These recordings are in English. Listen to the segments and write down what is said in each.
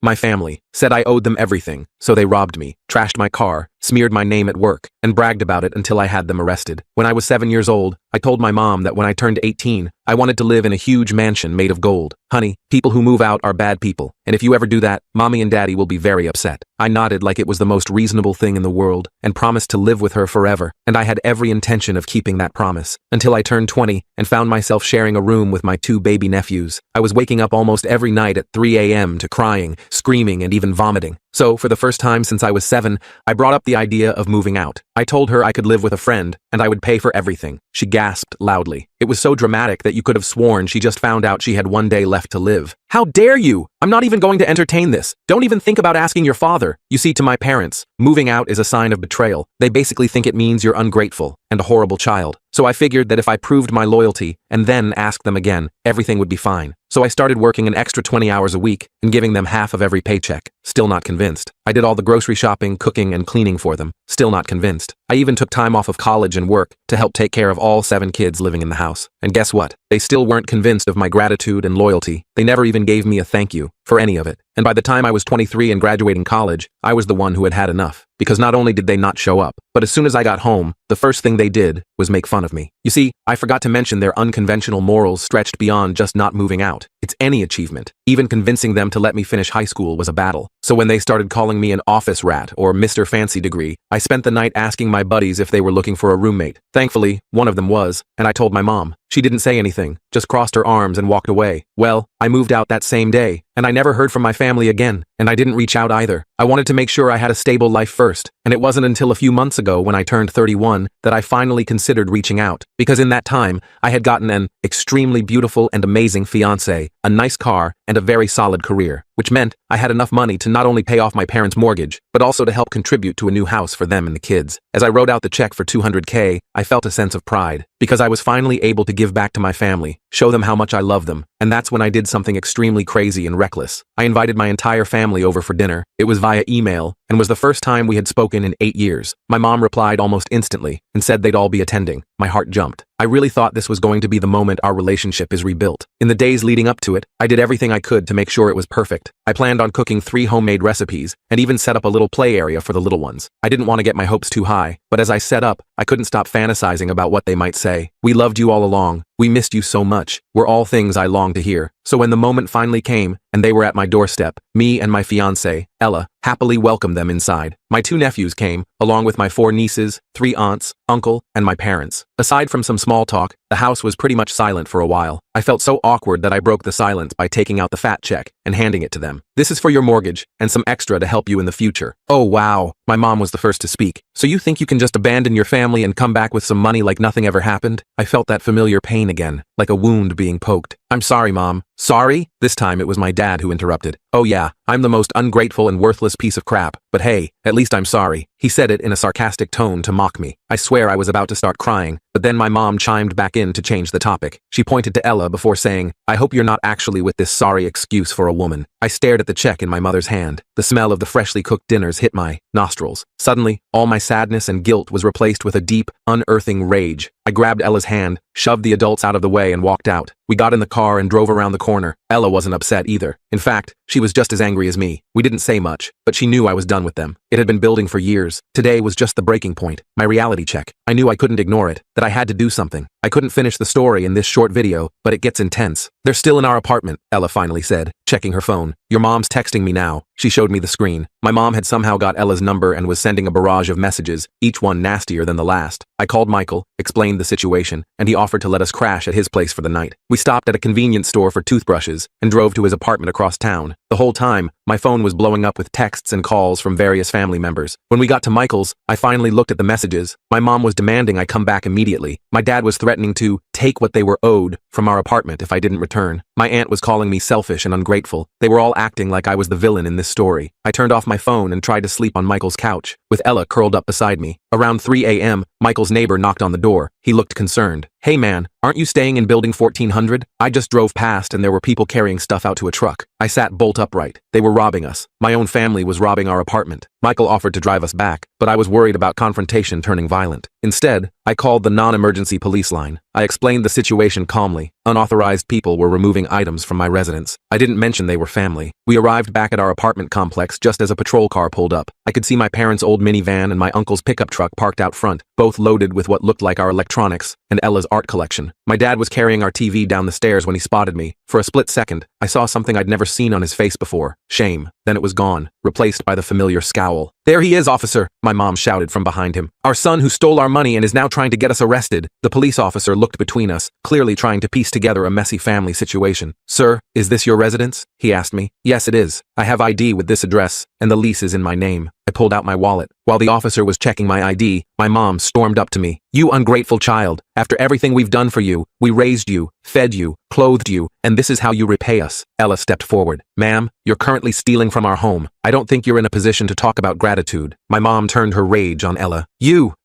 My family said I owed them everything, so they robbed me, trashed my car, smeared my name at work, and bragged about it until I had them arrested. When I was 7 years old, I told my mom that when I turned 18, I wanted to live in a huge mansion made of gold. Honey, people who move out are bad people, and if you ever do that, mommy and daddy will be very upset. I nodded like it was the most reasonable thing in the world and promised to live with her forever, and I had every intention of keeping that promise until I turned 20 and found myself sharing a room with my 2 baby nephews. I was waking up almost every night at 3 a.m. to crying, screaming, and even vomiting. So, for the first time since I was 7, I brought up the idea of moving out. I told her I could live with a friend, and I would pay for everything. She gasped loudly. It was so dramatic that you could have sworn she just found out she had 1 day left to live. How dare you? I'm not even going to entertain this. Don't even think about asking your father. You see, to my parents, moving out is a sign of betrayal. They basically think it means you're ungrateful and a horrible child. So I figured that if I proved my loyalty and then asked them again, everything would be fine. So I started working an extra 20 hours a week and giving them half of every paycheck. Still not convinced. I did all the grocery shopping, cooking, and cleaning for them. Still not convinced. I even took time off of college and work to help take care of all 7 kids living in the house. And guess what? They still weren't convinced of my gratitude and loyalty. They never even gave me a thank you for any of it. And by the time I was 23 and graduating college, I was the one who had had enough. Because not only did they not show up, but as soon as I got home, the first thing they did was make fun of me. You see, I forgot to mention their unconventional morals stretched beyond just not moving out. It's any achievement. Even convincing them to let me finish high school was a battle. So when they started calling me an office rat or Mr. Fancy Degree, I spent the night asking my buddies if they were looking for a roommate. Thankfully, one of them was, and I told my mom. She didn't say anything, just crossed her arms and walked away. Well, I moved out that same day, and I never heard from my family again, and I didn't reach out either. I wanted to make sure I had a stable life first, and it wasn't until a few months ago when I turned 31 that I finally considered reaching out, because in that time, I had gotten an extremely beautiful and amazing fiancé, a nice car, and a very solid career, which meant I had enough money to not only pay off my parents' mortgage, but also to help contribute to a new house for them and the kids. As I wrote out the check for $200K, I felt a sense of pride, because I was finally able to give back to my family, show them how much I love them, and that's when I did something extremely crazy and reckless. I invited my entire family over for dinner. It was via email, and was the first time we had spoken in 8 years. My mom replied almost instantly, and said they'd all be attending. My heart jumped. I really thought this was going to be the moment our relationship is rebuilt. In the days leading up to it, I did everything I could to make sure it was perfect. I planned on cooking 3 homemade recipes, and even set up a little play area for the little ones. I didn't want to get my hopes too high, but as I set up, I couldn't stop fantasizing about what they might say. We loved you all along. We missed you so much, were all things I longed to hear. So when the moment finally came, and they were at my doorstep, me and my fiancée, Ella, happily welcomed them inside. My 2 nephews came, along with my 4 nieces, 3 aunts, uncle, and my parents. Aside from some small talk, the house was pretty much silent for a while. I felt so awkward that I broke the silence by taking out the fat check and handing it to them. This is for your mortgage, and some extra to help you in the future. Oh wow, my mom was the first to speak. So you think you can just abandon your family and come back with some money like nothing ever happened? I felt that familiar pain again, like a wound being poked. I'm sorry, Mom. Sorry? This time it was my dad who interrupted. Oh yeah, I'm the most ungrateful and worthless piece of crap, but hey, at least I'm sorry. He said it in a sarcastic tone to mock me. I swear I was about to start crying, but then my mom chimed back in to change the topic. She pointed to Ella before saying, I hope you're not actually with this sorry excuse for a woman. I stared at the check in my mother's hand. The smell of the freshly cooked dinners hit my nostrils. Suddenly, all my sadness and guilt was replaced with a deep, unearthing rage. I grabbed Ella's hand, shoved the adults out of the way and walked out. We got in the car and drove around the corner. Ella wasn't upset either. In fact, she was just as angry as me. We didn't say much, but she knew I was done with them. It had been building for years. Today was just the breaking point, my reality check. I knew I couldn't ignore it, that I had to do something. I couldn't finish the story in this short video, but it gets intense. They're still in our apartment, Ella finally said, checking her phone. Your mom's texting me now. She showed me the screen. My mom had somehow got Ella's number and was sending a barrage of messages, each one nastier than the last. I called Michael, explained the situation, and he offered to let us crash at his place for the night. We stopped at a convenience store for toothbrushes and drove to his apartment across town. The whole time, my phone was blowing up with texts and calls from various family members. When we got to Michael's, I finally looked at the messages. My mom was demanding I come back immediately. My dad was threatening to take what they were owed from our apartment if I didn't return. My aunt was calling me selfish and ungrateful. They were all acting like I was the villain in this story. I turned off my phone and tried to sleep on Michael's couch, with Ella curled up beside me. Around 3 a.m., Michael's neighbor knocked on the door. He looked concerned. Hey man, aren't you staying in building 1400? I just drove past and there were people carrying stuff out to a truck. I sat bolt upright. They were robbing us. My own family was robbing our apartment. Michael offered to drive us back, but I was worried about confrontation turning violent. Instead, I called the non-emergency police line. I explained the situation calmly. Unauthorized people were removing items from my residence. I didn't mention they were family. We arrived back at our apartment complex just as a patrol car pulled up. I could see my parents' old minivan and my uncle's pickup truck parked out front, both loaded with what looked like our electronics and Ella's art collection. My dad was carrying our TV down the stairs when he spotted me. For a split second, I saw something I'd never seen on his face before. Shame. Then it was gone, replaced by the familiar scowl. "There he is, officer," my mom shouted from behind him. "Our son who stole our money and is now trying to get us arrested." The police officer looked between us, clearly trying to piece together a messy family situation. "Sir, is this your residence?" he asked me. "Yes, it is. I have ID with this address, and the lease is in my name." I pulled out my wallet. While the officer was checking my ID, my mom stormed up to me. "You ungrateful child. After everything we've done for you, we raised you, fed you, clothed you, and this is how you repay us." Ella stepped forward. "Ma'am, you're currently stealing from our home. I don't think you're in a position to talk about gratitude." My mom turned her rage on Ella.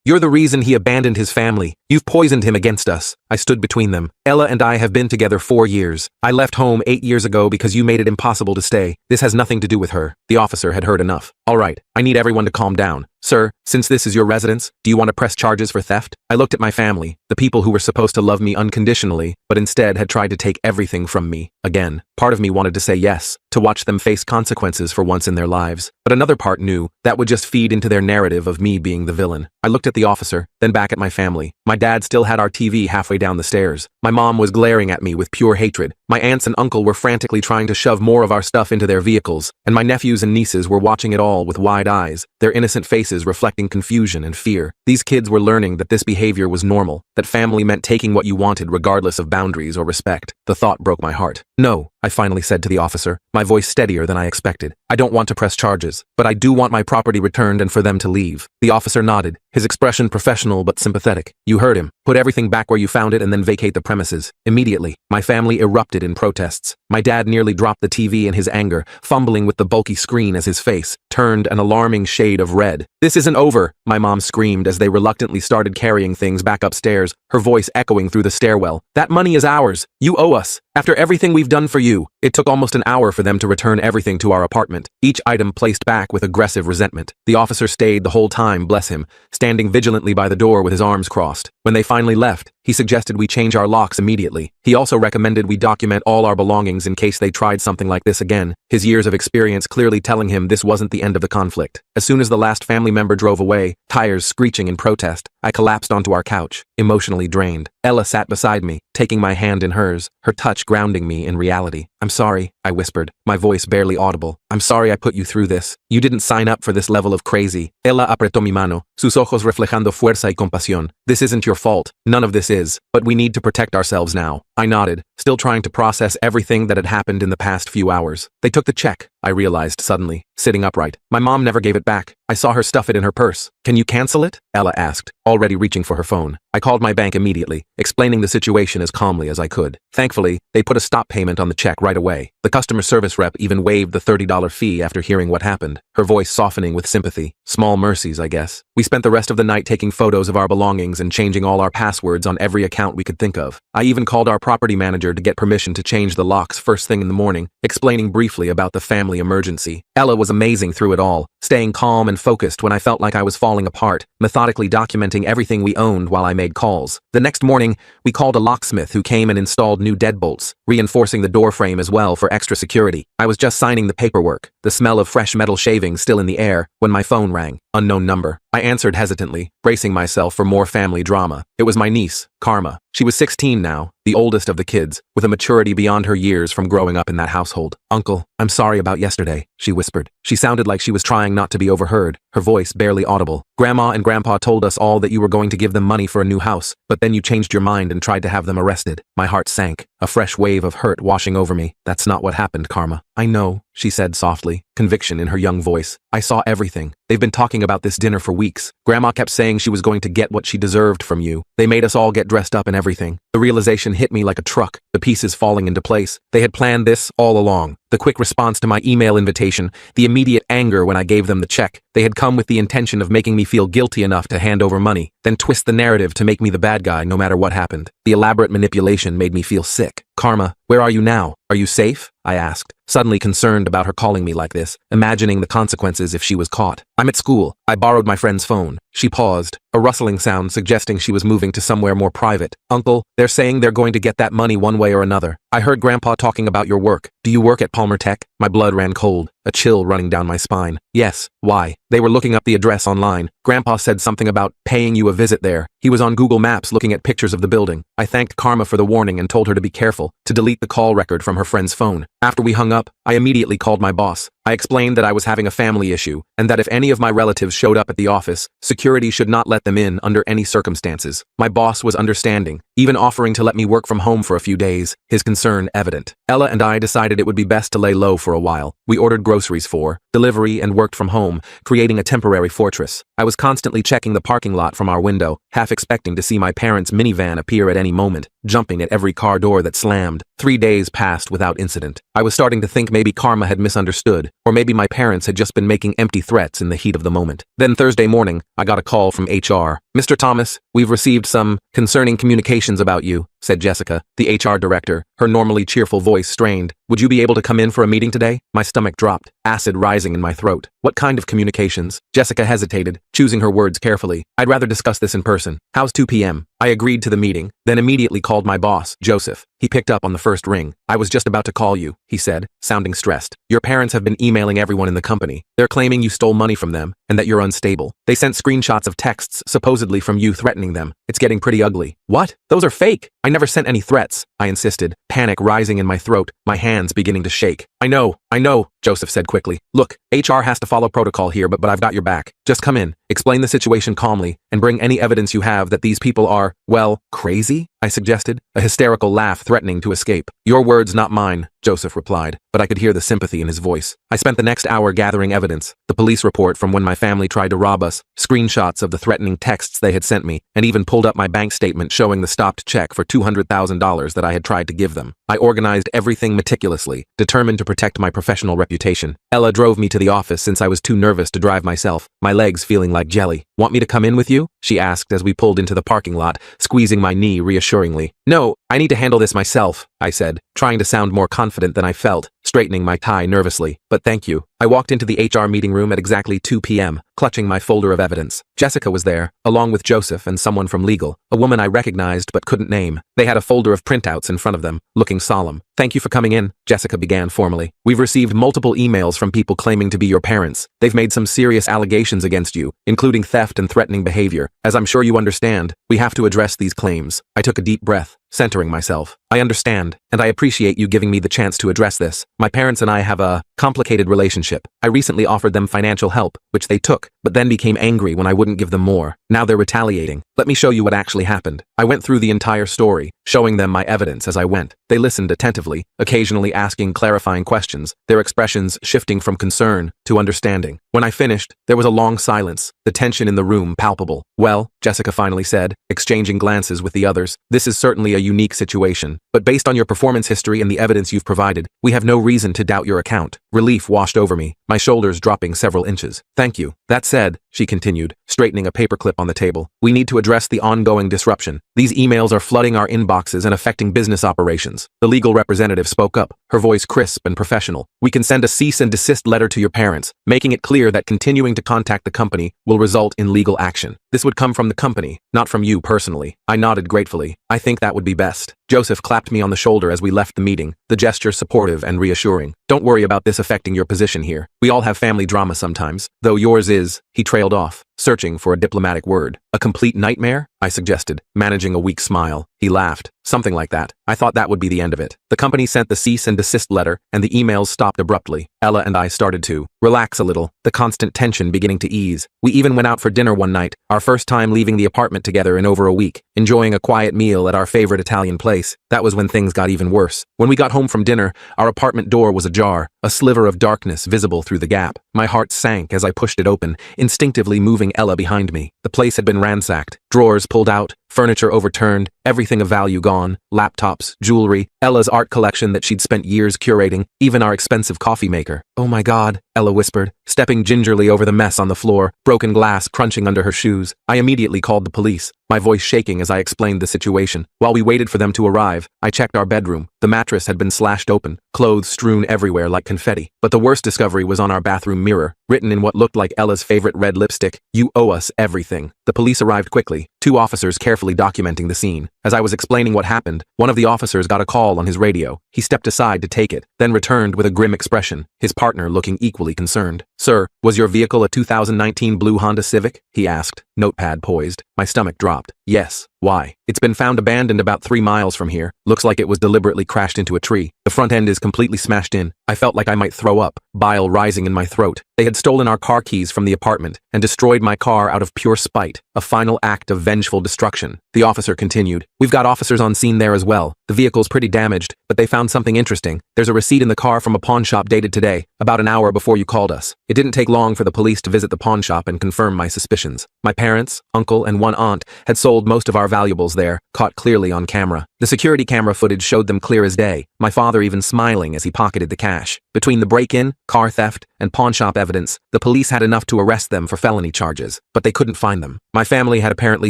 You're the reason he abandoned his family. You've poisoned him against us." I stood between them. "Ella and I have been together 4 years. I left home 8 years ago because you made it impossible to stay. This has nothing to do with her." The officer had heard enough. "All right, I need everyone to calm down. Sir, since this is your residence, do you want to press charges for theft?" I looked at my family, the people who were supposed to love me unconditionally, but instead had tried to take everything from me. Again, part of me wanted to say yes, to watch them face consequences for once in their lives, but another part knew that would just feed into their narrative of me being the villain. I looked at the officer, then back at my family. My dad still had our TV halfway down the stairs. My mom was glaring at me with pure hatred. My aunts and uncle were frantically trying to shove more of our stuff into their vehicles, and my nephews and nieces were watching it all with wide eyes, their innocent faces reflecting confusion and fear. These kids were learning that this behavior was normal, that family meant taking what you wanted regardless of boundaries or respect. The thought broke my heart. "No," I finally said to the officer, my voice steadier than I expected. "I don't want to press charges, but I do want my property returned and for them to leave." The officer nodded, his expression professional but sympathetic. "You heard him. Put everything back where you found it and then vacate the premises." Immediately, my family erupted in protests. My dad nearly dropped the TV in his anger, fumbling with the bulky screen as his face turned an alarming shade of red. "This isn't over," my mom screamed as they reluctantly started carrying things back upstairs, her voice echoing through the stairwell. "That money is ours. You owe us. After everything we've done for you." It took almost an hour for them to return everything to our apartment, each item placed back with aggressive resentment. The officer stayed the whole time, bless him, standing vigilantly by the door with his arms crossed. When they finally left, he suggested we change our locks immediately. He also recommended we document all our belongings in case they tried something like this again, his years of experience clearly telling him this wasn't the end of the conflict. As soon as the last family member drove away, tires screeching in protest, I collapsed onto our couch, emotionally drained. Ella sat beside me, taking my hand in hers, her touch grounding me in reality. "I'm sorry," I whispered, my voice barely audible. "I'm sorry I put you through this. You didn't sign up for this level of crazy." Ella apretó mi mano, sus ojos reflejando fuerza y compasión. "This isn't your fault. None of this is. But we need to protect ourselves now." I nodded, still trying to process everything that had happened in the past few hours. "They took the check," I realized suddenly, sitting upright. "My mom never gave it back. I saw her stuff it in her purse." "Can you cancel it?" Ella asked, already reaching for her phone. I called my bank immediately, explaining the situation as calmly as I could. Thankfully, they put a stop payment on the check right away. The customer service rep even waived the $30 fee after hearing what happened, her voice softening with sympathy. Small mercies, I guess. We spent the rest of the night taking photos of our belongings and changing all our passwords on every account we could think of. I even called our property manager to get permission to change the locks first thing in the morning, explaining briefly about the family emergency. Ella was amazing through it all, staying calm and focused when I felt like I was falling apart, methodically documenting everything we owned while I made calls. The next morning, we called a locksmith who came and installed new deadbolts, reinforcing the door frame as well for extra security. I was just signing the paperwork, the smell of fresh metal shavings still in the air, when my phone rang. Unknown number. I answered hesitantly, bracing myself for more family drama. It was my niece, Karma. She was 16 now, the oldest of the kids, with a maturity beyond her years from growing up in that household. "Uncle, I'm sorry about yesterday," she whispered. She sounded like she was trying not to be overheard, her voice barely audible. "Grandma and Grandpa told us all that you were going to give them money for a new house, but then you changed your mind and tried to have them arrested." My heart sank, a fresh wave of hurt washing over me. "That's not what happened, Karma." "I know," she said softly, conviction in her young voice. "I saw everything. They've been talking about this dinner for weeks. Grandma kept saying she was going to get what she deserved from you. They made us all get dressed up and everything." The realization hit me like a truck, the pieces falling into place. They had planned this all along. The quick response to my email invitation, the immediate anger when I gave them the check. They had come with the intention of making me feel guilty enough to hand over money, then twist the narrative to make me the bad guy no matter what happened. The elaborate manipulation made me feel sick. "Karma, where are you now? Are you safe?" I asked, suddenly concerned about her calling me like this, imagining the consequences if she was caught. I'm at school. I borrowed my friend's phone. She paused, a rustling sound suggesting she was moving to somewhere more private. Uncle, they're saying they're going to get that money one way or another. I heard Grandpa talking about your work. Do you work at Palmer Tech? My blood ran cold, a chill running down my spine. Yes, why? They were looking up the address online. Grandpa said something about paying you a visit there. He was on Google Maps looking at pictures of the building. I thanked Karma for the warning and told her to be careful, to delete the call record from her friend's phone. After we hung up, I immediately called my boss. I explained that I was having a family issue, and that if any of my relatives showed up at the office, security should not let them in under any circumstances. My boss was understanding, even offering to let me work from home for a few days, his concern evident. Ella and I decided it would be best to lay low for a while. We ordered groceries for delivery and worked from home, creating a temporary fortress. I was constantly checking the parking lot from our window, half expecting to see my parents' minivan appear at any moment, jumping at every car door that slammed. 3 days passed without incident. I was starting to think maybe Karma had misunderstood, or maybe my parents had just been making empty threats in the heat of the moment. Then Thursday morning, I got a call from HR. Mr. Thomas, we've received some concerning communications about you, said Jessica, the HR director, her normally cheerful voice strained. Would you be able to come in for a meeting today? My stomach dropped, acid rising in my throat. What kind of communications? Jessica hesitated, choosing her words carefully. I'd rather discuss this in person. How's 2 p.m.? I agreed to the meeting, then immediately called my boss, Joseph. He picked up on the first ring. I was just about to call you, he said, sounding stressed. Your parents have been emailing everyone in the company. They're claiming you stole money from them and that you're unstable. They sent screenshots of texts supposedly from you threatening them. It's getting pretty ugly. What? Those are fake. I never sent any threats, I insisted, panic rising in my throat, my hands beginning to shake. I know, Joseph said quickly. Look, HR has to follow protocol here, but I've got your back. Just come in, explain the situation calmly, and bring any evidence you have that these people are, well, crazy? I suggested, a hysterical laugh threatening to escape. Your words, not mine, Joseph replied, but I could hear the sympathy in his voice. I spent the next hour gathering evidence, the police report from when my family tried to rob us, screenshots of the threatening texts they had sent me, and even pulled up my bank statement showing the stopped check for $200,000 that I had tried to give them. I organized everything meticulously, determined to protect my professional reputation. Ella drove me to the office since I was too nervous to drive myself, my legs feeling like jelly. Want me to come in with you? She asked as we pulled into the parking lot, squeezing my knee reassuringly. No, I need to handle this myself, I said, trying to sound more confident than I felt, straightening my tie nervously. But thank you. I walked into the HR meeting room at exactly 2 p.m., clutching my folder of evidence. Jessica was there, along with Joseph and someone from legal, a woman I recognized but couldn't name. They had a folder of printouts in front of them, looking solemn. Thank you for coming in, Jessica began formally. We've received multiple emails from people claiming to be your parents. They've made some serious allegations against you, including theft and threatening behavior. As I'm sure you understand, we have to address these claims. I took a deep breath, centering myself. I understand, and I appreciate you giving me the chance to address this. My parents and I have a complicated relationship. I recently offered them financial help, which they took, but then became angry when I wouldn't give them more. Now they're retaliating. Let me show you what actually happened. I went through the entire story, showing them my evidence as I went. They listened attentively, occasionally asking clarifying questions, their expressions shifting from concern to understanding. When I finished, there was a long silence, the tension in the room palpable. Well, Jessica finally said, exchanging glances with the others, this is certainly a unique situation, but based on your performance history and the evidence you've provided, we have no reason to doubt your account. Relief washed over me, my shoulders dropping several inches. Thank you. That said, she continued, straightening a paperclip on the table, we need to address the ongoing disruption. These emails are flooding our inboxes and affecting business operations. The legal representative spoke up, her voice crisp and professional. We can send a cease and desist letter to your parents, making it clear that continuing to contact the company will result in legal action. This would come from the company, not from you personally. I nodded gratefully. I think that would be best. Joseph clapped me on the shoulder as we left the meeting, the gesture supportive and reassuring. Don't worry about this affecting your position here. We all have family drama sometimes, though yours is, he trailed off, searching for a diplomatic word. A complete nightmare? I suggested, managing a weak smile. He laughed. Something like that. I thought that would be the end of it. The company sent the cease and desist letter, and the emails stopped abruptly. Ella and I started to relax a little, the constant tension beginning to ease. We even went out for dinner one night, our first time leaving the apartment together in over a week, enjoying a quiet meal at our favorite Italian place. That was when things got even worse. When we got home from dinner, our apartment door was ajar, a sliver of darkness visible through the gap. My heart sank as I pushed it open, instinctively moving Ella behind me. The place had been ransacked, drawers pulled out, furniture overturned, everything of value gone, laptops, jewelry, Ella's art collection that she'd spent years curating, even our expensive coffee maker. "Oh my God," Ella whispered, stepping gingerly over the mess on the floor, broken glass crunching under her shoes. I immediately called the police, my voice shaking as I explained the situation. While we waited for them to arrive, I checked our bedroom. The mattress had been slashed open, clothes strewn everywhere like confetti. But the worst discovery was on our bathroom mirror, written in what looked like Ella's favorite red lipstick, "You owe us everything." The police arrived quickly, 2 officers carefully documenting the scene. As I was explaining what happened, one of the officers got a call on his radio. He stepped aside to take it, then returned with a grim expression, his partner looking equally concerned. "Sir, was your vehicle a 2019 blue Honda Civic?" he asked, notepad poised. My stomach dropped. "Yes. Why?" "It's been found abandoned about 3 miles from here. Looks like it was deliberately crashed into a tree. The front end is completely smashed in." I felt like I might throw up, bile rising in my throat. They had stolen our car keys from the apartment and destroyed my car out of pure spite, a final act of vengeful destruction. The officer continued, "We've got officers on scene there as well. The vehicle's pretty damaged, but they found something interesting. There's a receipt in the car from a pawn shop dated today, about an hour before you called us." It didn't take long for the police to visit the pawn shop and confirm my suspicions. My parents, uncle, and one aunt had sold most of our valuables there, caught clearly on camera. The security camera footage showed them clear as day, my father even smiling as he pocketed the cash. Between the break-in, car theft, and pawn shop evidence, the police had enough to arrest them for felony charges, but they couldn't find them. My family had apparently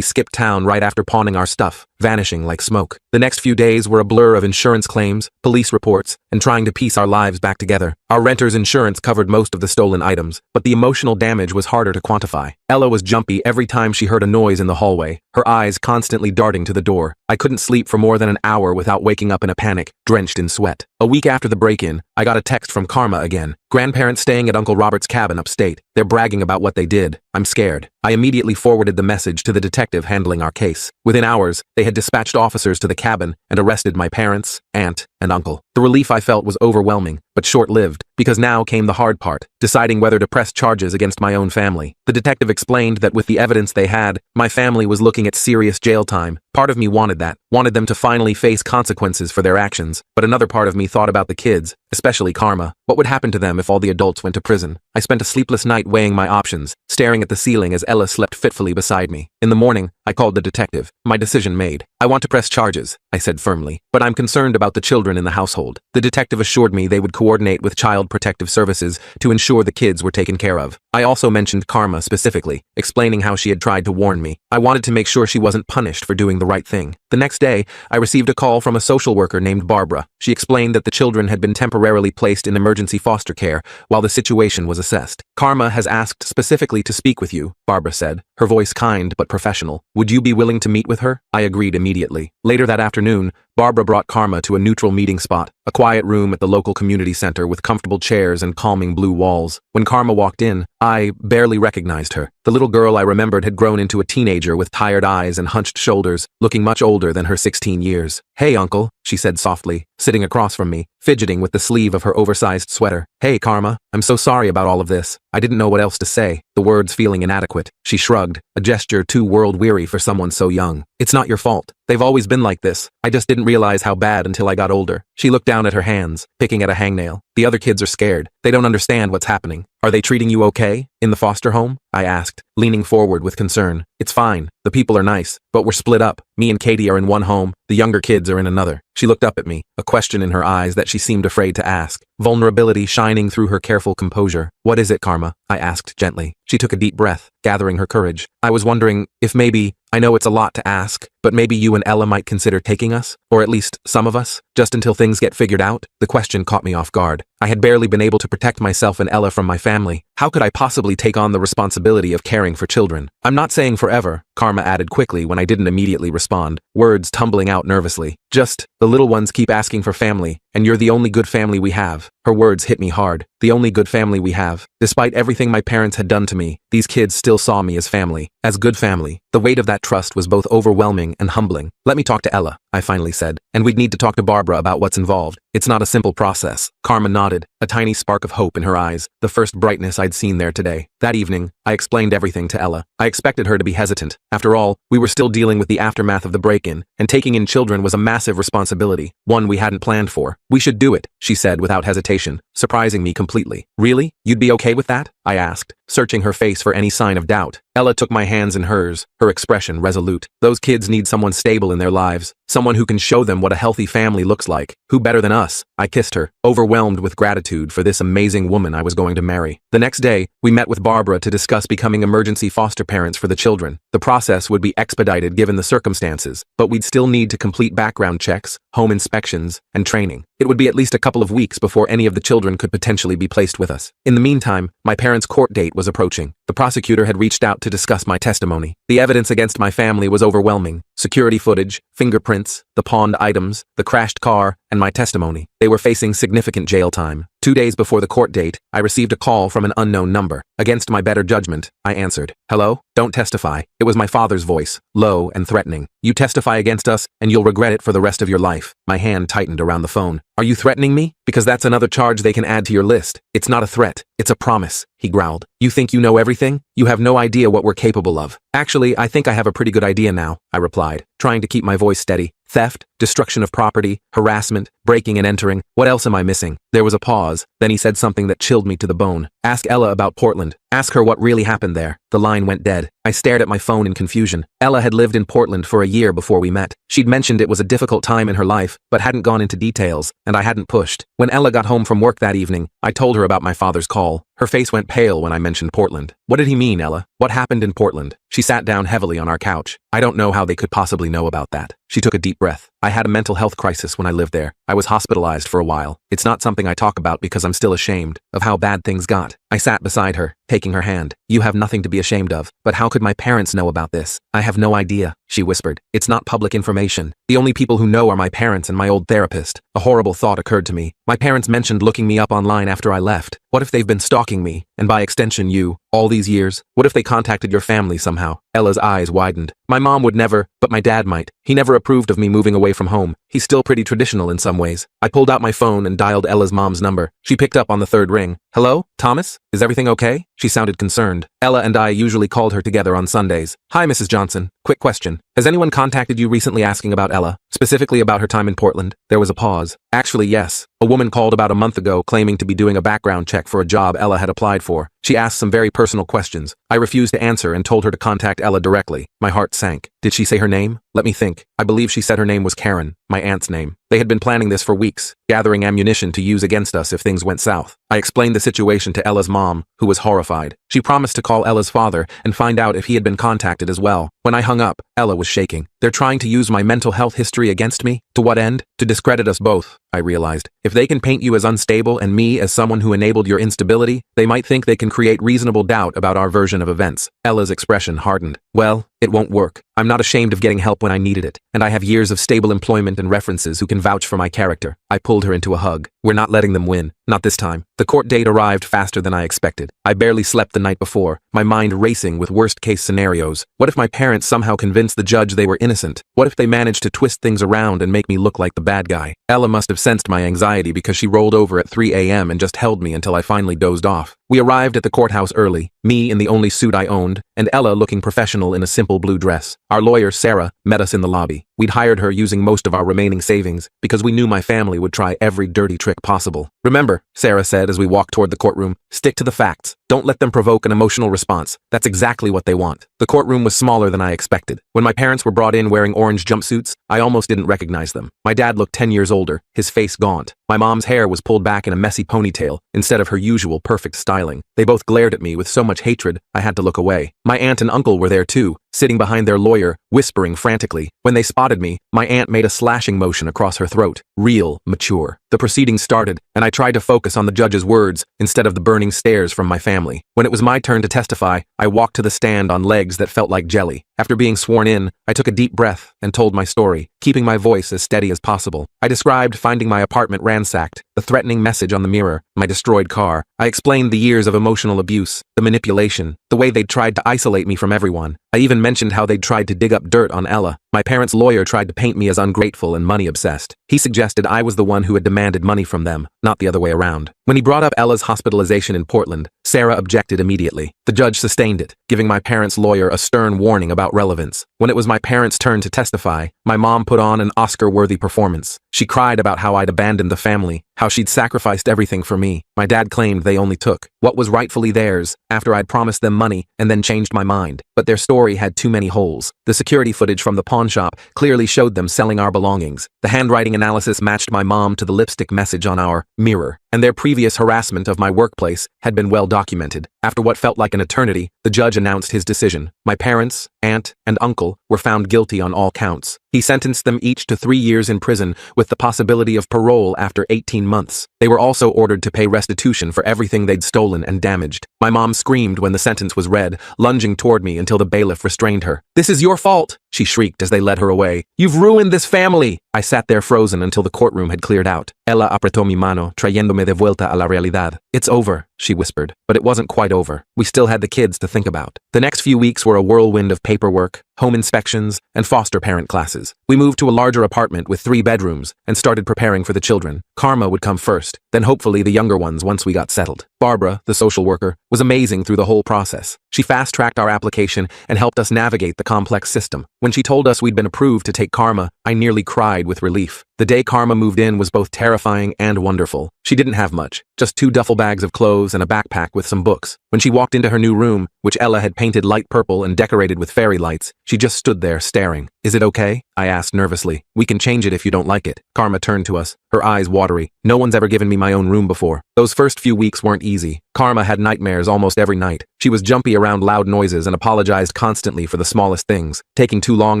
skipped town right after pawning our stuff, vanishing like smoke. The next few days were a blur of insurance claims, police reports, and trying to piece our lives back together. Our renter's insurance covered most of the stolen items, but the emotional damage was harder to quantify. Ella was jumpy every time she heard a noise in the hallway, her eyes constantly darting to the door. I couldn't sleep for more than an hour without waking up in a panic, drenched in sweat. A week after the break-in, I got a text from Karma again. "Grandparents staying at Uncle Robert's cabin upstate. They're bragging about what they did. I'm scared." I immediately forwarded the message to the detective handling our case. Within hours, they had dispatched officers to the cabin and arrested my parents, aunt, and uncle. The relief I felt was overwhelming, but short-lived, because now came the hard part, deciding whether to press charges against my own family. The detective explained that with the evidence they had, my family was looking at serious jail time. Part of me wanted that, wanted them to finally face consequences for their actions, but another part of me thought about the kids, especially Karma. What would happen to them if all the adults went to prison? I spent a sleepless night weighing my options, staring at the ceiling as Ella slept fitfully beside me. In the morning, I called the detective. My decision made. "I want to press charges," I said firmly, "but I'm concerned about the children in the household." The detective assured me they would coordinate with Child Protective Services to ensure the kids were taken care of. I also mentioned Karma specifically, explaining how she had tried to warn me. I wanted to make sure she wasn't punished for doing the right thing. The next day, I received a call from a social worker named Barbara. She explained that the children had been temporarily placed in emergency foster care while the situation was assessed. "Karma has asked specifically to speak with you," Barbara said, her voice kind but professional. "Would you be willing to meet with her?" I agreed immediately. Later that afternoon, Barbara brought Karma to a neutral meeting spot, a quiet room at the local community center with comfortable chairs and calming blue walls. When Karma walked in, I barely recognized her. The little girl I remembered had grown into a teenager with tired eyes and hunched shoulders, looking much older than her 16 years. "Hey, Uncle," she said softly, sitting across from me, fidgeting with the sleeve of her oversized sweater. "Hey, Karma, I'm so sorry about all of this." I didn't know what else to say, the words feeling inadequate. She shrugged, a gesture too world-weary for someone so young. "It's not your fault. They've always been like this. I just didn't realize how bad until I got older." She looked down at her hands, picking at a hangnail. "The other kids are scared. They don't understand what's happening." "Are they treating you okay? In the foster home?" I asked, leaning forward with concern. "It's fine. The people are nice, but we're split up. Me and Katie are in one home, the younger kids are in another." She looked up at me, a question in her eyes that she seemed afraid to ask, vulnerability shining through her careful composure. "What is it, Karma?" I asked gently. She took a deep breath, gathering her courage. "I was wondering if maybe, I know it's a lot to ask, but maybe you and Ella might consider taking us, or at least some of us, just until things get figured out." The question caught me off guard. I had barely been able to protect myself and Ella from my family. How could I possibly take on the responsibility of caring for children? "I'm not saying forever," Karma added quickly when I didn't immediately respond, words tumbling out nervously. "Just, the little ones keep asking for family, and you're the only good family we have." Her words hit me hard. The only good family we have. Despite everything my parents had done to me, these kids still saw me as family, as good family. The weight of that trust was both overwhelming and humbling. "Let me talk to Ella," I finally said, "and we'd need to talk to Barbara about what's involved. It's not a simple process." Karma nodded, a tiny spark of hope in her eyes, the first brightness I'd seen there today. That evening, I explained everything to Ella. I expected her to be hesitant. After all, we were still dealing with the aftermath of the break-in, and taking in children was a massive responsibility, one we hadn't planned for. "We should do it," she said without hesitation, surprising me completely. "Really? You'd be okay with that?" I asked, searching her face for any sign of doubt. Ella took my hands in hers, her expression resolute. "Those kids need someone stable in in their lives, someone who can show them what a healthy family looks like. Who better than us? I kissed her, overwhelmed with gratitude for this amazing woman I was going to marry. The next day, we met with Barbara to discuss becoming emergency foster parents for the children. The process would be expedited given the circumstances, but we'd still need to complete background checks, home inspections, and training. It would be at least a couple of weeks before any of the children could potentially be placed with us. In the meantime, my parents' court date was approaching. The prosecutor had reached out to discuss my testimony. The evidence against my family was overwhelming. Security footage, fingerprints, the pawned items, the crashed car, and my testimony. They were facing significant jail time. 2 days before the court date, I received a call from an unknown number. Against my better judgment, I answered. Hello? Don't testify. It was my father's voice, low and threatening. You testify against us, and you'll regret it for the rest of your life. My hand tightened around the phone. Are you threatening me? Because that's another charge they can add to your list. It's not a threat. It's a promise, he growled. You think you know everything? You have no idea what we're capable of. Actually, I think I have a pretty good idea now, I replied, trying to keep my voice steady. Theft, destruction of property, harassment, breaking and entering. What else am I missing? There was a pause. Then he said something that chilled me to the bone. Ask Ella about Portland. Ask her what really happened there. The line went dead. I stared at my phone in confusion. Ella had lived in Portland for a year before we met. She'd mentioned it was a difficult time in her life, but hadn't gone into details, and I hadn't pushed. When Ella got home from work that evening, I told her about my father's call. Her face went pale when I mentioned Portland. What did he mean, Ella? What happened in Portland? She sat down heavily on our couch. I don't know how they could possibly know about that. She took a deep breath. I had a mental health crisis when I lived there. I was hospitalized for a while. It's not something I talk about because I'm still ashamed of how bad things got. I sat beside her, taking her hand. You have nothing to be ashamed of. But how could my parents know about this? I have no idea, she whispered. It's not public information. The only people who know are my parents and my old therapist. A horrible thought occurred to me. My parents mentioned looking me up online after I left. What if they've been stalking me, and by extension you, all these years? What if they contacted your family somehow? Ella's eyes widened. My mom would never, but my dad might. He never approved of me moving away from home. He's still pretty traditional in some ways. I pulled out my phone and dialed Ella's mom's number. She picked up on the third ring. Hello? Thomas? Is everything okay? She sounded concerned. Ella and I usually called her together on Sundays. Hi, Mrs. Johnson. Quick question. Has anyone contacted you recently asking about Ella? Specifically about her time in Portland? There was a pause. Actually, yes. A woman called about a month ago claiming to be doing a background check for a job Ella had applied for. She asked some very personal questions. I refused to answer and told her to contact Ella directly. My heart sank. Did she say her name? Let me think. I believe she said her name was Karen, my aunt's name. They had been planning this for weeks, gathering ammunition to use against us if things went south. I explained the situation to Ella's mom, who was horrified. She promised to call Ella's father and find out if he had been contacted as well. When I hung up, Ella was shaking. They're trying to use my mental health history against me? To what end? To discredit us both, I realized. If they can paint you as unstable and me as someone who enabled your instability, they might think they can create reasonable doubt about our version of events. Ella's expression hardened. Well, it won't work. I'm not ashamed of getting help when I needed it, and I have years of stable employment and references who can vouch for my character. I pulled her into a hug. We're not letting them win. Not this time. The court date arrived faster than I expected. I barely slept the night before, my mind racing with worst-case scenarios. What if my parents somehow convinced the judge they were innocent? What if they managed to twist things around and make me look like the bad guy? Ella must have sensed my anxiety because she rolled over at 3 a.m. and just held me until I finally dozed off. We arrived at the courthouse early, me in the only suit I owned, and Ella looking professional in a simple blue dress. Our lawyer, Sarah, met us in the lobby. We'd hired her using most of our remaining savings because we knew my family would try every dirty trick possible. Remember, Sarah said as we walked toward the courtroom, stick to the facts. Don't let them provoke an emotional response. That's exactly what they want. The courtroom was smaller than I expected. When my parents were brought in wearing orange jumpsuits, I almost didn't recognize them. My dad looked 10 years older, his face gaunt. My mom's hair was pulled back in a messy ponytail instead of her usual perfect styling. They both glared at me with so much hatred, I had to look away. My aunt and uncle were there too, sitting behind their lawyer, whispering frantically. When they spotted me, my aunt made a slashing motion across her throat. Real, mature. The proceedings started, and I tried to focus on the judge's words instead of the burning stares from my family. When it was my turn to testify, I walked to the stand on legs that felt like jelly. After being sworn in, I took a deep breath and told my story, keeping my voice as steady as possible. I described finding my apartment ransacked, the threatening message on the mirror, my destroyed car. I explained the years of emotional abuse, the manipulation, the way they'd tried to isolate me from everyone. I even mentioned how they'd tried to dig up dirt on Ella. My parents' lawyer tried to paint me as ungrateful and money-obsessed. He suggested I was the one who had demanded money from them, not the other way around. When he brought up Ella's hospitalization in Portland, Sarah objected immediately. The judge sustained it, giving my parents' lawyer a stern warning about relevance. When it was my parents' turn to testify, my mom put on an Oscar-worthy performance. She cried about how I'd abandoned the family, how she'd sacrificed everything for me. My dad claimed they only took what was rightfully theirs after I'd promised them money and then changed my mind. But their story had too many holes. The security footage from the pawn shop clearly showed them selling our belongings. The handwriting analysis matched my mom to the lipstick message on our mirror, and their previous harassment of my workplace had been well documented. After what felt like an eternity, the judge announced his decision. My parents, aunt, and uncle were found guilty on all counts. He sentenced them each to 3 years in prison with the possibility of parole after 18 months. They were also ordered to pay restitution for everything they'd stolen and damaged. My mom screamed when the sentence was read, lunging toward me until the bailiff restrained her. "This is your fault," she shrieked as they led her away. "You've ruined this family." I sat there frozen until the courtroom had cleared out. Ella apretó mi mano, trayéndome de vuelta a la realidad. "It's over," she whispered. But it wasn't quite over. We still had the kids to think about. The next few weeks were a whirlwind of paperwork, home inspections, and foster parent classes. We moved to a larger apartment with 3 bedrooms and started preparing for the children. Karma would come first, then hopefully the younger ones once we got settled. Barbara, the social worker, was amazing through the whole process. She fast-tracked our application and helped us navigate the complex system. When she told us we'd been approved to take Karma, I nearly cried with relief. The day Karma moved in was both terrifying and wonderful. She didn't have much, just 2 duffel bags of clothes and a backpack with some books. When she walked into her new room, which Ella had painted light purple and decorated with fairy lights, she just stood there staring. "Is it okay?" I asked nervously. "We can change it if you don't like it." Karma turned to us, her eyes watery. "No one's ever given me my own room before." Those first few weeks weren't easy. Karma had nightmares almost every night. She was jumpy around loud noises and apologized constantly for the smallest things, taking too long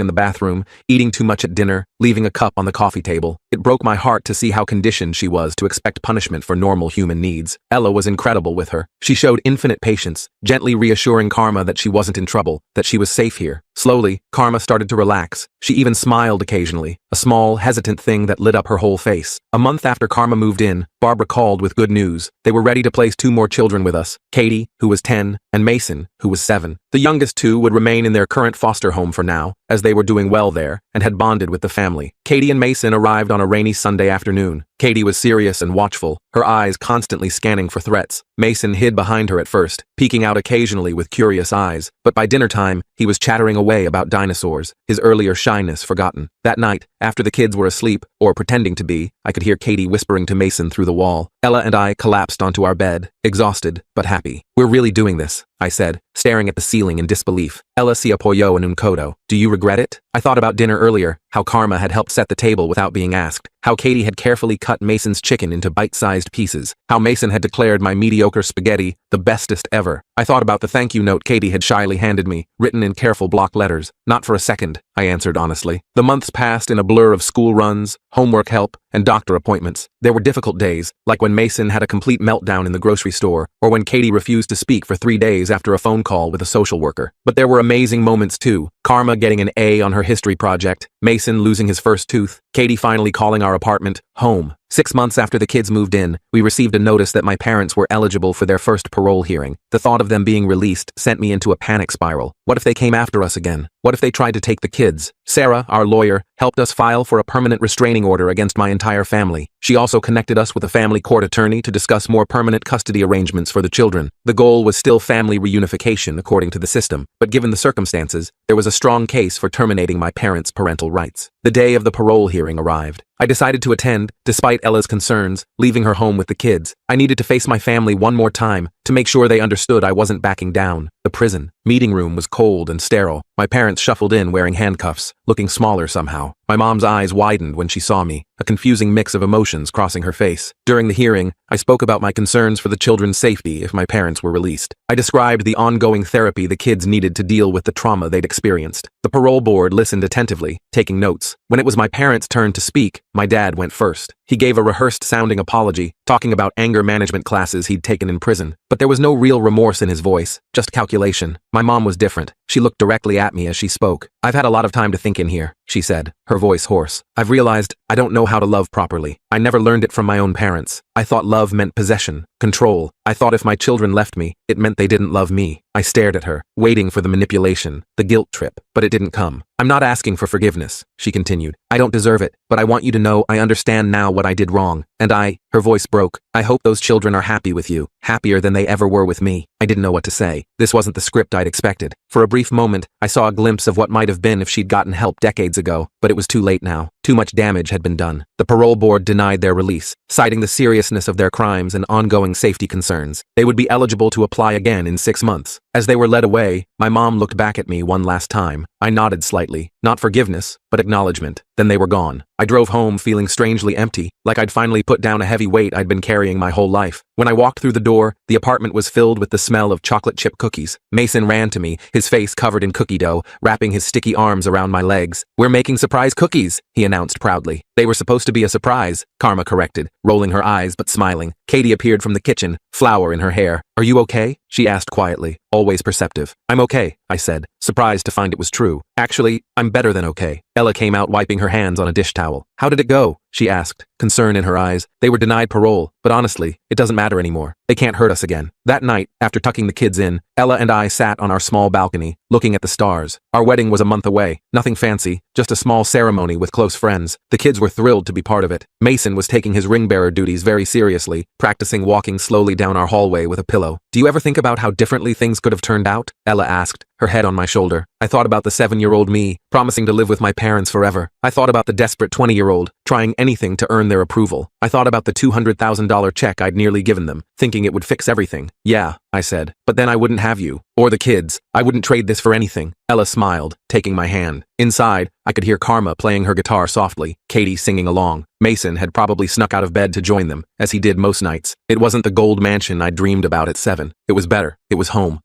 in the bathroom, eating too much at dinner, leaving a cup on the coffee table. It broke my heart to see how conditioned she was to expect punishment for normal human needs. Ella was incredible with her. She showed infinite patience, gently reassuring Karma that she wasn't in trouble, that she was safe here. Slowly, Karma started to relax. She even smiled occasionally, a small, hesitant thing that lit up her whole face. A month after Karma moved in, Barbara called with good news. They were ready to place 2 more children with us, Katie, who was 10, and Mason, who was 7. The youngest 2 would remain in their current foster home for now, as they were doing well there and had bonded with the family. Katie and Mason arrived on a rainy Sunday afternoon. Katie was serious and watchful, her eyes constantly scanning for threats. Mason hid behind her at first, peeking out occasionally with curious eyes, but by dinner time, he was chattering away about dinosaurs, his earlier shyness forgotten. That night, after the kids were asleep, or pretending to be, I could hear Katie whispering to Mason through the wall. Ella and I collapsed onto our bed, exhausted but happy. "We're really doing this," I said, staring at the ceiling in disbelief. Ella se apoyó en un codo. "Do you regret it?" I thought about dinner earlier, how Karma had helped set the table without being asked, how Katie had carefully cut Mason's chicken into bite-sized pieces, how Mason had declared my mediocre spaghetti the bestest ever. I thought about the thank you note Katie had shyly handed me, written in careful block letters. "Not for a second," I answered honestly. The months passed in a blur of school runs, homework help, and doctor appointments. There were difficult days, like when Mason had a complete meltdown in the grocery store, or when Katie refused to speak for 3 days after a phone call with a social worker. But there were amazing moments too. Karma getting an A on her history project, Mason losing his first tooth, Katie finally calling our apartment home. 6 months after the kids moved in, we received a notice that my parents were eligible for their first parole hearing. The thought of them being released sent me into a panic spiral. What if they came after us again? What if they tried to take the kids? Sarah, our lawyer, helped us file for a permanent restraining order against my entire family. She also connected us with a family court attorney to discuss more permanent custody arrangements for the children. The goal was still family reunification according to the system, but given the circumstances, there was a strong case for terminating my parents' parental rights. The day of the parole hearing arrived. I decided to attend, despite Ella's concerns, leaving her home with the kids. I needed to face my family one more time, to make sure they understood I wasn't backing down. The prison meeting room was cold and sterile. My parents shuffled in wearing handcuffs, looking smaller somehow. My mom's eyes widened when she saw me, a confusing mix of emotions crossing her face. During the hearing, I spoke about my concerns for the children's safety if my parents were released. I described the ongoing therapy the kids needed to deal with the trauma they'd experienced. The parole board listened attentively, taking notes. When it was my parents' turn to speak, my dad went first. He gave a rehearsed-sounding apology, talking about anger management classes he'd taken in prison. But there was no real remorse in his voice, just calculation. My mom was different. She looked directly at me as she spoke. "I've had a lot of time to think in here," she said, her voice hoarse. "I've realized I don't know how to love properly. I never learned it from my own parents. I thought love meant possession, control. I thought if my children left me, it meant they didn't love me." I stared at her, waiting for the manipulation, the guilt trip, but it didn't come. "I'm not asking for forgiveness," she continued. "I don't deserve it, but I want you to know I understand now what I did wrong. And her voice broke, "I hope those children are happy with you, happier than they ever were with me." I didn't know what to say. This wasn't the script I'd expected. For a brief moment, I saw a glimpse of what might have been if she'd gotten help decades ago, but it was too late now. Too much damage had been done. The parole board denied their release, citing the seriousness of their crimes and ongoing safety concerns. They would be eligible to apply again in 6 months. As they were led away, my mom looked back at me one last time. I nodded slightly, not forgiveness, but acknowledgement. Then they were gone. I drove home feeling strangely empty, like I'd finally put down a heavy weight I'd been carrying my whole life. When I walked through the door, the apartment was filled with the smell of chocolate chip cookies. Mason ran to me, his face covered in cookie dough, wrapping his sticky arms around my legs. "We're making surprise cookies," he announced proudly. "They were supposed to be a surprise," Karma corrected, rolling her eyes but smiling. Katie appeared from the kitchen, flour in her hair. "Are you okay?" she asked quietly, always perceptive. "I'm okay," I said, surprised to find it was true. "Actually, I'm better than okay." Ella came out wiping her hands on a dish towel. "How did it go?" she asked, concern in her eyes. "They were denied parole, but honestly, it doesn't matter anymore. They can't hurt us again." That night, after tucking the kids in, Ella and I sat on our small balcony, looking at the stars. Our wedding was a month away, nothing fancy, just a small ceremony with close friends. The kids were thrilled to be part of it. Mason was taking his ring-bearer duties very seriously, practicing walking slowly down our hallway with a pillow. "Do you ever think about how differently things could have turned out?" Ella asked, her head on my shoulder. I thought about the 7-year-old me, promising to live with my parents forever. I thought about the desperate 20-year-old, trying anything to earn their approval. I thought about the $200,000 check I'd nearly given them, thinking it would fix everything. "Yeah," I said, "but then I wouldn't have you. Or the kids. I wouldn't trade this for anything." Ella smiled, taking my hand. Inside, I could hear Karma playing her guitar softly, Katie singing along. Mason had probably snuck out of bed to join them, as he did most nights. It wasn't the gold mansion I dreamed about at 7. It was better. It was home.